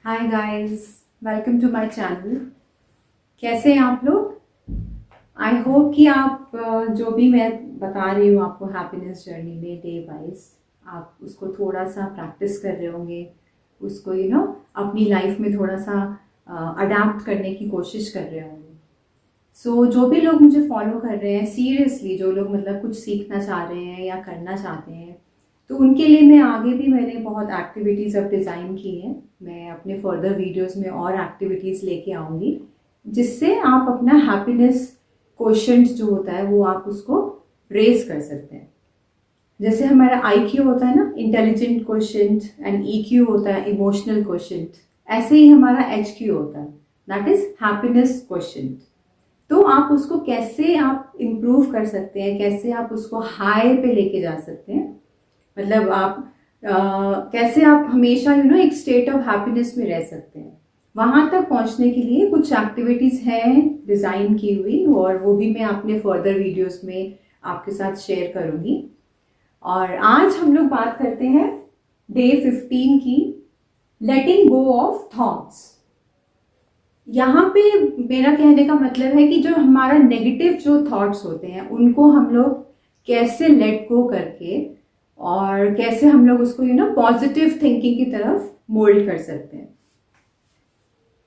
Hi guys, welcome to my channel. कैसे हैं आप लोग? आई होप कि आप जो भी मैं बता रही हूँ आपको हैप्पीनेस जर्नी में डे वाइज आप उसको थोड़ा सा प्रैक्टिस कर रहे होंगे, उसको अपनी लाइफ में थोड़ा सा अडाप्ट करने की कोशिश कर रहे होंगे। जो भी लोग मुझे फॉलो कर रहे हैं, सीरियसली जो लोग मतलब कुछ सीखना चाह रहे हैं या करना चाहते हैं, तो उनके लिए मैं आगे भी मैंने बहुत एक्टिविटीज़ अब डिज़ाइन की हैं। मैं अपने फर्दर वीडियोस में और एक्टिविटीज़ लेके आऊँगी जिससे आप अपना हैप्पीनेस क्वोशंट जो होता है वो आप उसको रेज कर सकते हैं। जैसे हमारा IQ होता है ना, इंटेलिजेंट क्वोशंट, एंड EQ होता है इमोशनल क्वोशंट, ऐसे ही हमारा HQ होता है, दैट इज हैप्पीनेस क्वोशंट। तो आप उसको कैसे आप इम्प्रूव कर सकते हैं, कैसे आप उसको हाई पे लेके जा सकते हैं, मतलब आप कैसे आप हमेशा एक स्टेट ऑफ हैप्पीनेस में रह सकते हैं, वहां तक पहुंचने के लिए कुछ एक्टिविटीज हैं डिजाइन की हुई, और वो भी मैं अपने फर्दर वीडियोस में आपके साथ शेयर करूंगी। और आज हम लोग बात करते हैं डे 15 की, लेटिंग गो ऑफ थॉट्स। यहाँ पे मेरा कहने का मतलब है कि जो हमारा नेगेटिव जो थॉट्स होते हैं उनको हम लोग कैसे लेट गो करके और कैसे हम लोग उसको पॉजिटिव थिंकिंग की तरफ मोल्ड कर सकते हैं।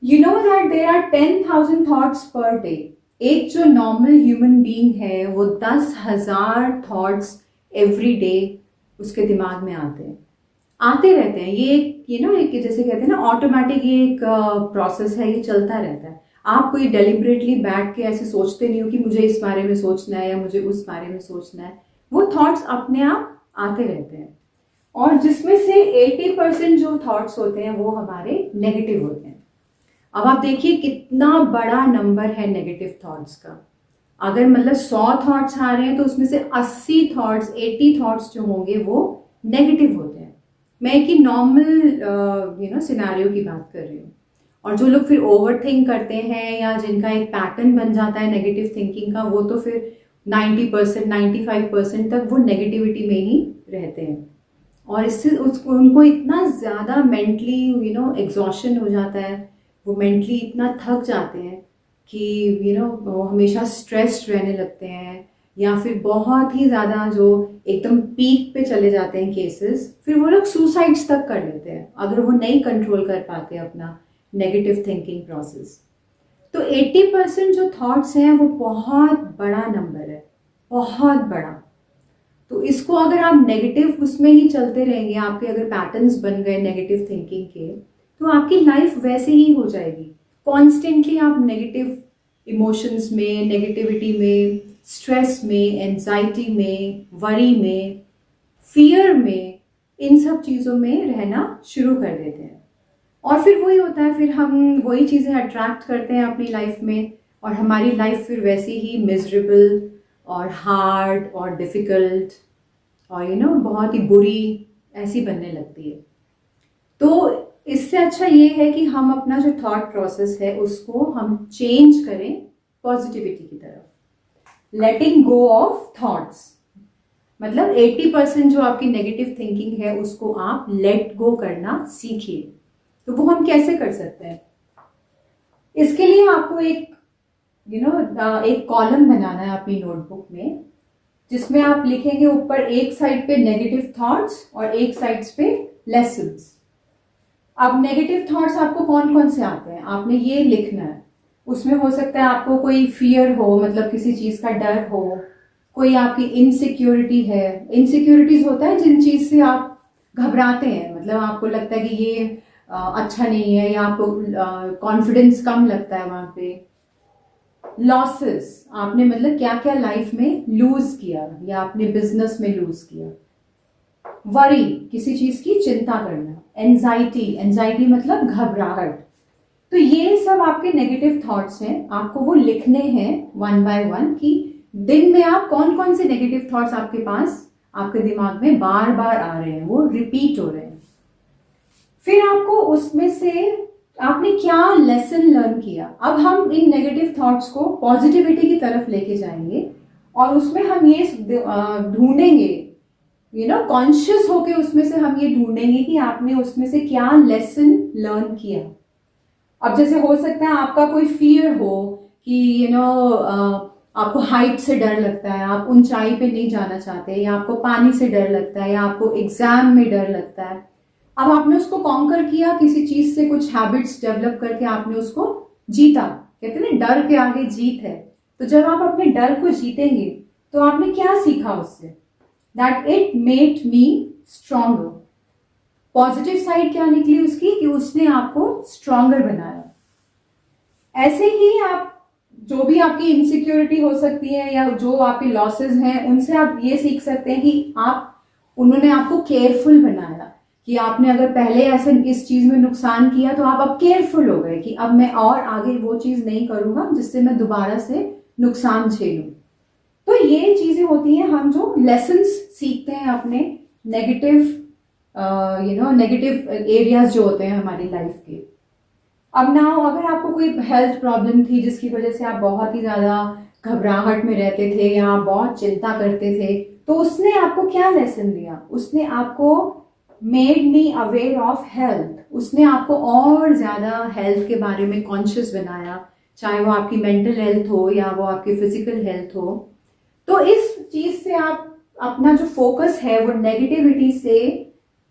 You know that there are 10,000 thoughts per day. एक जो नॉर्मल ह्यूमन बीइंग है वो 10,000 थॉट्स एवरी डे उसके दिमाग में आते रहते हैं। ये एक जैसे कहते हैं ना, ऑटोमेटिक ये एक प्रोसेस है, ये चलता रहता है। आप कोई डेलिबरेटली बैठ के ऐसे सोचते नहीं हो कि मुझे इस बारे में सोचना है या मुझे उस बारे में सोचना है। वो थॉट्स अपने आप आते रहते हैं, और जिसमें से 80% जो थॉट्स होते हैं वो हमारे नेगेटिव होते हैं। अब आप देखिए कितना बड़ा नंबर है नेगेटिव थॉट्स का। अगर मतलब 100 थॉट्स आ रहे हैं तो उसमें से 80 थॉट्स, 80 थॉट्स जो होंगे वो नेगेटिव होते हैं। मैं एक नॉर्मल सिनेरियो की बात कर रही हूँ। और जो लोग फिर ओवर थिंक करते हैं या जिनका एक पैटर्न बन जाता है नेगेटिव थिंकिंग का, वो तो फिर 90%, 95% तक वो नेगेटिविटी में ही रहते हैं। और इससे उनको इतना ज़्यादा मेंटली एग्जॉशन हो जाता है, वो मेंटली इतना थक जाते हैं कि वो हमेशा स्ट्रेस्ड रहने लगते हैं, या फिर बहुत ही ज़्यादा जो एकदम पीक पे चले जाते हैं केसेस, फिर वो लोग सुसाइड्स तक कर लेते हैं अगर वो नहीं कंट्रोल कर पाते अपना नेगेटिव थिंकिंग प्रोसेस। तो 80% जो थॉट्स हैं वो बहुत बड़ा नंबर है, बहुत बड़ा। तो इसको अगर आप नेगेटिव उसमें ही चलते रहेंगे, आपके अगर पैटर्न्स बन गए नेगेटिव थिंकिंग के, तो आपकी लाइफ वैसे ही हो जाएगी। कॉन्स्टेंटली आप नेगेटिव इमोशंस में, नेगेटिविटी में, स्ट्रेस में, एंजाइटी में, वरी में, फियर में, इन सब चीज़ों में रहना शुरू कर देते हैं। और फिर वही होता है, फिर हम वही चीज़ें अट्रैक्ट करते हैं अपनी लाइफ में, और हमारी लाइफ फिर वैसी ही मिजरेबल और हार्ड और डिफ़िकल्ट और बहुत ही बुरी ऐसी बनने लगती है। तो इससे अच्छा ये है कि हम अपना जो थॉट प्रोसेस है उसको हम चेंज करें पॉजिटिविटी की तरफ। लेटिंग गो ऑफ थॉट्स मतलब 80% जो आपकी नेगेटिव थिंकिंग है उसको आप लेट गो करना सीखिए। तो वो हम कैसे कर सकते हैं? इसके लिए आपको एक एक कॉलम बनाना है अपनी नोटबुक में, जिसमें आप लिखेंगे ऊपर एक साइड पे नेगेटिव थॉट्स और एक साइड पे लेसन्स। अब नेगेटिव थॉट्स आपको कौन कौन से आते हैं आपने ये लिखना है। उसमें हो सकता है आपको कोई फियर हो, मतलब किसी चीज का डर हो, कोई आपकी इनसिक्योरिटी है। इनसिक्योरिटीज होता है जिन चीज से आप घबराते हैं, मतलब आपको लगता है कि ये अच्छा नहीं है, या आपको कॉन्फिडेंस कम लगता है वहां पे। लॉसेस, आपने मतलब क्या क्या लाइफ में लूज किया या आपने बिजनेस में लूज किया। वरी, किसी चीज की चिंता करना। एंजाइटी, एंजाइटी मतलब घबराहट। तो ये सब आपके नेगेटिव थॉट्स हैं, आपको वो लिखने हैं वन बाय वन कि दिन में आप कौन कौन से नेगेटिव थॉट्स आपके पास आपके दिमाग में बार बार आ रहे हैं, वो रिपीट हो रहे हैं। फिर आपको उसमें से आपने क्या लेसन लर्न किया। अब हम इन नेगेटिव थॉट्स को पॉजिटिविटी की तरफ लेके जाएंगे, और उसमें हम ये ढूंढेंगे कॉन्शियस होके उसमें से हम ये ढूंढेंगे कि आपने उसमें से क्या लेसन लर्न किया। अब जैसे हो सकता है आपका कोई फियर हो कि आपको हाइट से डर लगता है, आप ऊंचाई पे नहीं जाना चाहते, या आपको पानी से डर लगता है, या आपको एग्जाम में डर लगता है। अब आपने उसको कॉन्कर किया, किसी चीज से कुछ हैबिट्स डेवलप करके आपने उसको जीता। कहते हैं ना, डर के आगे जीत है। तो जब आप अपने डर को जीतेंगे तो आपने क्या सीखा उससे? That it made me stronger. Positive side क्या निकली उसकी? कि उसने आपको स्ट्रॉन्गर बनाया। ऐसे ही आप जो भी आपकी इनसिक्योरिटी हो सकती है या जो आपके लॉसेस हैं, उनसे आप ये सीख सकते हैं कि उन्होंने आपको केयरफुल बनाया। कि आपने अगर पहले ऐसे इस चीज में नुकसान किया तो आप अब केयरफुल हो गए कि अब मैं और आगे वो चीज नहीं करूंगा जिससे मैं दोबारा से नुकसान झेलूं। तो ये चीजें होती हैं, हम जो लेसन्स सीखते हैं अपने नेगेटिव नेगेटिव एरियाज जो होते हैं हमारी लाइफ के। अब ना, अगर आपको कोई हेल्थ प्रॉब्लम थी जिसकी वजह से आप बहुत ही ज्यादा घबराहट में रहते थे या आप बहुत चिंता करते थे, तो उसने आपको क्या लेसन दिया? उसने आपको made me aware of health. उसने आपको और ज्यादा हेल्थ के बारे में कॉन्शियस बनाया, चाहे वो आपकी मेंटल हेल्थ हो या वो आपकी फिजिकल हेल्थ हो। तो इस चीज से आप अपना जो फोकस है वो नेगेटिविटी से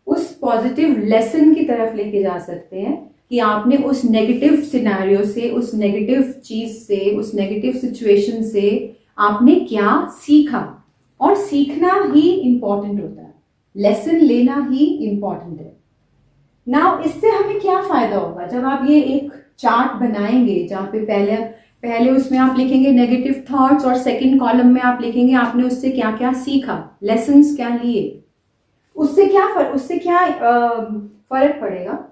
उस पॉजिटिव लेसन की तरफ लेके जा सकते हैं कि आपने उस नेगेटिव सिनेरियो से, उस नेगेटिव चीज से, उस नेगेटिव सिचुएशन से आपने क्या सीखा। और सीखना ही इंपॉर्टेंट होता है, लेसन लेना ही इंपॉर्टेंट है। नाउ इससे हमें क्या फायदा होगा? जब आप ये एक चार्ट बनाएंगे जहां पे पहले उसमें आप लिखेंगे नेगेटिव थॉट्स और सेकंड कॉलम में आप लिखेंगे आपने उससे क्या क्या सीखा, लेसन्स क्या लिए, उससे क्या फर्क पड़ेगा?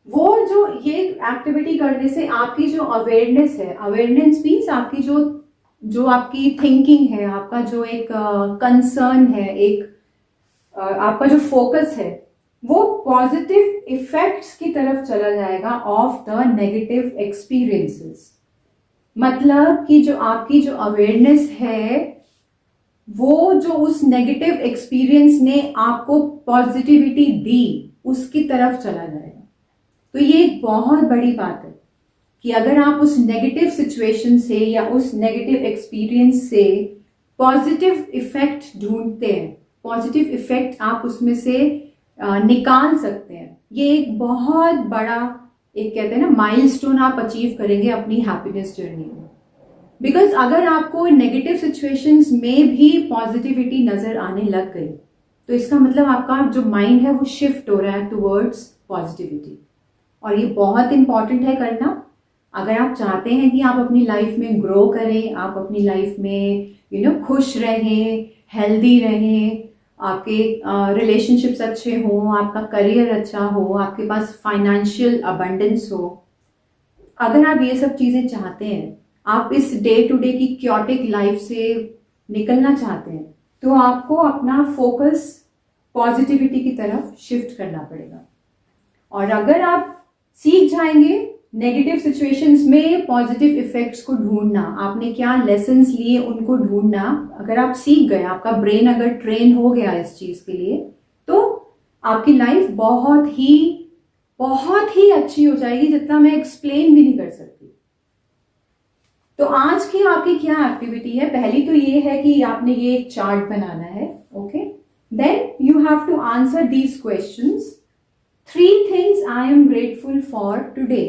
वो जो ये एक्टिविटी करने से आपकी जो अवेयरनेस है, अवेयरनेस मीन्स आपकी जो आपकी थिंकिंग है, आपका जो एक कंसर्न है, एक आपका जो फोकस है, वो पॉजिटिव इफेक्ट्स की तरफ चला जाएगा ऑफ द नेगेटिव एक्सपीरियंसेस। मतलब कि जो आपकी जो अवेयरनेस है वो जो उस नेगेटिव एक्सपीरियंस ने आपको पॉजिटिविटी दी उसकी तरफ चला जाएगा। तो ये एक बहुत बड़ी बात है कि अगर आप उस नेगेटिव सिचुएशन से या उस नेगेटिव एक्सपीरियंस से पॉजिटिव इफेक्ट ढूंढते हैं, पॉजिटिव इफेक्ट आप उसमें से निकाल सकते हैं, ये एक बहुत बड़ा, एक कहते हैं ना, माइलस्टोन आप अचीव करेंगे अपनी हैप्पीनेस जर्नी में। बिकॉज अगर आपको नेगेटिव सिचुएशंस में भी पॉजिटिविटी नजर आने लग गई तो इसका मतलब आपका जो माइंड है वो शिफ्ट हो रहा है टुवर्ड्स पॉजिटिविटी। और ये बहुत इंपॉर्टेंट है करना। अगर आप चाहते हैं कि आप अपनी लाइफ में ग्रो करें, आप अपनी लाइफ में खुश रहें, हेल्दी रहें, आपके रिलेशनशिप्स अच्छे हों, आपका करियर अच्छा हो, आपके पास फाइनेंशियल अबंडेंस हो, अगर आप ये सब चीजें चाहते हैं, आप इस डे टू डे की क्योटिक लाइफ से निकलना चाहते हैं, तो आपको अपना फोकस पॉजिटिविटी की तरफ शिफ्ट करना पड़ेगा। और अगर आप सीख जाएंगे नेगेटिव सिचुएशंस में पॉजिटिव इफेक्ट्स को ढूंढना, आपने क्या लेसन्स लिए उनको ढूंढना, अगर आप सीख गए, आपका ब्रेन अगर ट्रेन हो गया इस चीज के लिए, तो आपकी लाइफ बहुत ही अच्छी हो जाएगी, जितना मैं एक्सप्लेन भी नहीं कर सकती। तो आज की आपकी क्या एक्टिविटी है? पहली तो ये है कि आपने ये एक चार्ट बनाना है, okay. Then you have to answer these questions. 3 things I am grateful for today।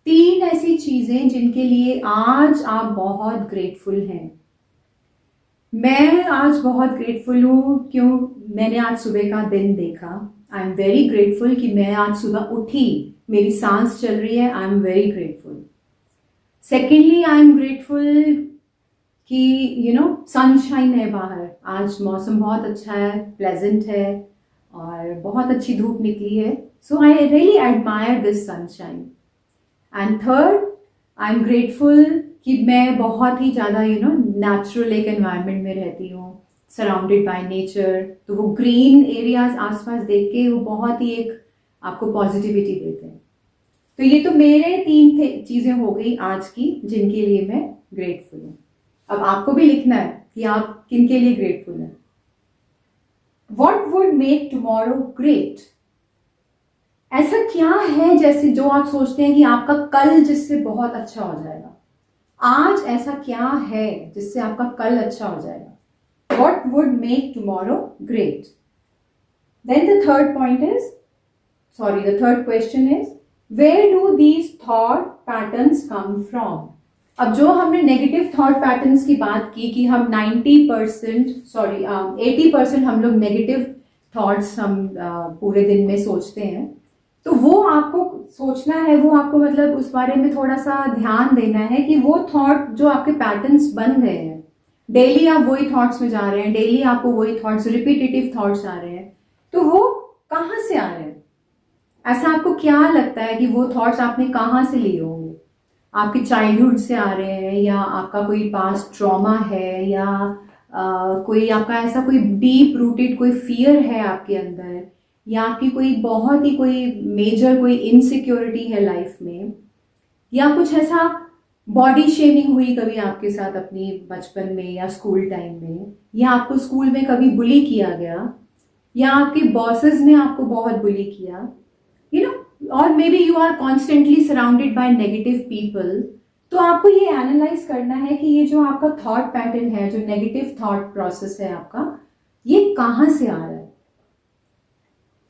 3 ऐसी चीजें जिनके लिए आज आप बहुत ग्रेटफुल हैं। मैं आज बहुत ग्रेटफुल हूं, क्यों? मैंने आज सुबह का दिन देखा। आई एम वेरी ग्रेटफुल कि मैं आज सुबह उठी, मेरी सांस चल रही है। I am very grateful. Secondly, I am grateful कि सनशाइन है बाहर, आज मौसम बहुत अच्छा है, प्लेजेंट है और बहुत अच्छी धूप निकली है। So I really admire this sunshine. And third, I am grateful कि मैं बहुत ही ज़्यादा नेचुरल एक एनवायरनमेंट में रहती हूँ, सराउंडेड बाय नेचर। तो वो ग्रीन एरियाज आसपास देख के वो बहुत ही एक आपको पॉजिटिविटी देते हैं। तो ये तो मेरे 3 चीज़ें हो गई आज की जिनके लिए मैं ग्रेटफुल हूँ। अब आपको भी लिखना है कि आप किन के लिए ग्रेटफुल हैं। What would make tomorrow great? ऐसा क्या है जैसे जो आप सोचते हैं कि आपका कल जिससे बहुत अच्छा हो जाएगा? आज ऐसा क्या है जिससे आपका कल अच्छा हो जाएगा? What would make tomorrow great? Then the third question is, where do these thought patterns come from? अब जो हमने नेगेटिव थॉट पैटर्न्स की बात की कि हम 80% हम लोग नेगेटिव थॉट्स हम पूरे दिन में सोचते हैं, तो वो आपको सोचना है, वो आपको मतलब उस बारे में थोड़ा सा ध्यान देना है कि वो थॉट जो आपके पैटर्न्स बन गए हैं, डेली आप वही थॉट्स में जा रहे हैं, डेली आपको वही थॉट्स, रिपीटेटिव थॉट्स आ रहे हैं, तो वो कहाँ से आ रहे हैं? ऐसा आपको क्या लगता है कि वो थॉट्स आपने कहाँ से लिए होंगे? आपके चाइल्डहुड से आ रहे हैं, या आपका कोई पास्ट ट्रॉमा है, या कोई आपका ऐसा कोई डीप रूटेड कोई फियर है आपके अंदर, या आपकी कोई बहुत ही कोई मेजर कोई इनसिक्योरिटी है लाइफ में, या कुछ ऐसा बॉडी शेमिंग हुई कभी आपके साथ अपनी बचपन में या स्कूल टाइम में, या आपको स्कूल में कभी बुली किया गया, या आपके बॉसेस ने आपको बहुत बुली किया, यू नो, और maybe you are constantly surrounded by negative people. तो आपको ये एनालाइज करना है कि ये जो आपका थॉट पैटर्न है, जो नेगेटिव थॉट प्रोसेस है आपका, ये कहाँ से आ रहा है।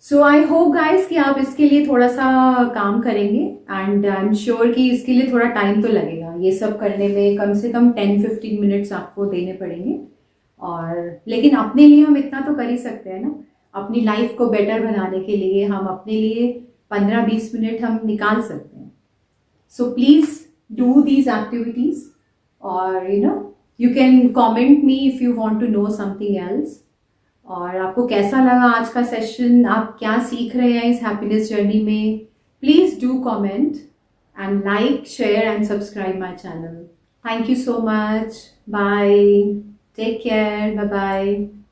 सो आई होप गाइस कि आप इसके लिए थोड़ा सा काम करेंगे, एंड आई एम श्योर कि इसके लिए थोड़ा टाइम तो लगेगा। ये सब करने में कम से कम 10-15 मिनट्स आपको देने पड़ेंगे, और लेकिन अपने लिए हम इतना तो कर ही सकते हैं ना। अपनी लाइफ को बेटर बनाने के लिए हम अपने लिए 15-20 मिनट हम निकाल सकते हैं। So please do these activities, और you can comment me if you want to know something else. और आपको कैसा लगा आज का सेशन, आप क्या सीख रहे हैं इस हैप्पीनेस जर्नी में? Please do comment and like, share and subscribe my channel. Thank you so much. Bye, take care, bye bye.